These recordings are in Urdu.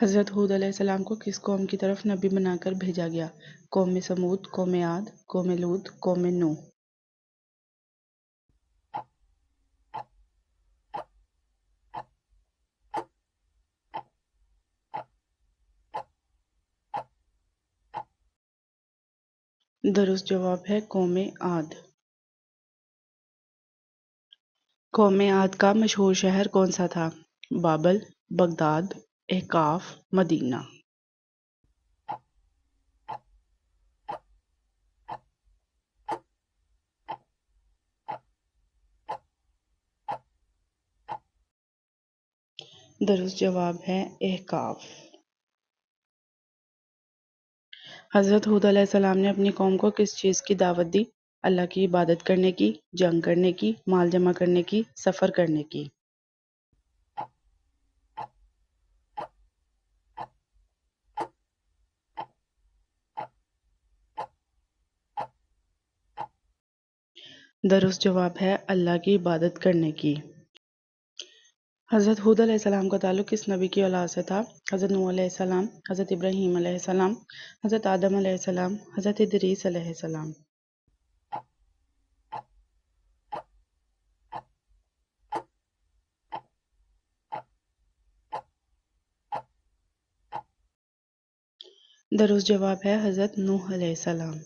حضرت ہود علیہ السلام کو کس قوم کی طرف نبی بنا کر بھیجا گیا؟ قوم سمود، قوم عاد، قوم لوط، قوم نوح۔ درست جواب ہے قوم عاد۔ قوم عاد کا مشہور شہر کون سا تھا؟ بابل، بغداد، احقاف، مدینہ۔ درست جواب ہے احقاف۔ حضرت ہود علیہ السلام نے اپنی قوم کو کس چیز کی دعوت دی؟ اللہ کی عبادت کرنے کی، جنگ کرنے کی، مال جمع کرنے کی، سفر کرنے کی۔ درست جواب ہے اللہ کی عبادت کرنے کی۔ حضرت ہود علیہ السلام کا تعلق کس نبی کی اولاد سے تھا؟ حضرت نوح علیہ السلام، حضرت ابراہیم علیہ السلام، حضرت آدم علیہ السلام، حضرت ادریس علیہ السلام۔ درست جواب ہے حضرت نوح علیہ السلام۔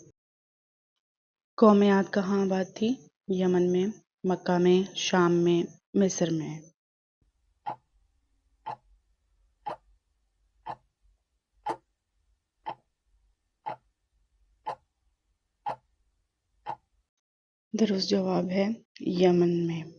قوم عاد کہاں آباد تھی؟ یمن میں، مکہ میں، شام میں، مصر میں۔ درست جواب ہے یمن میں۔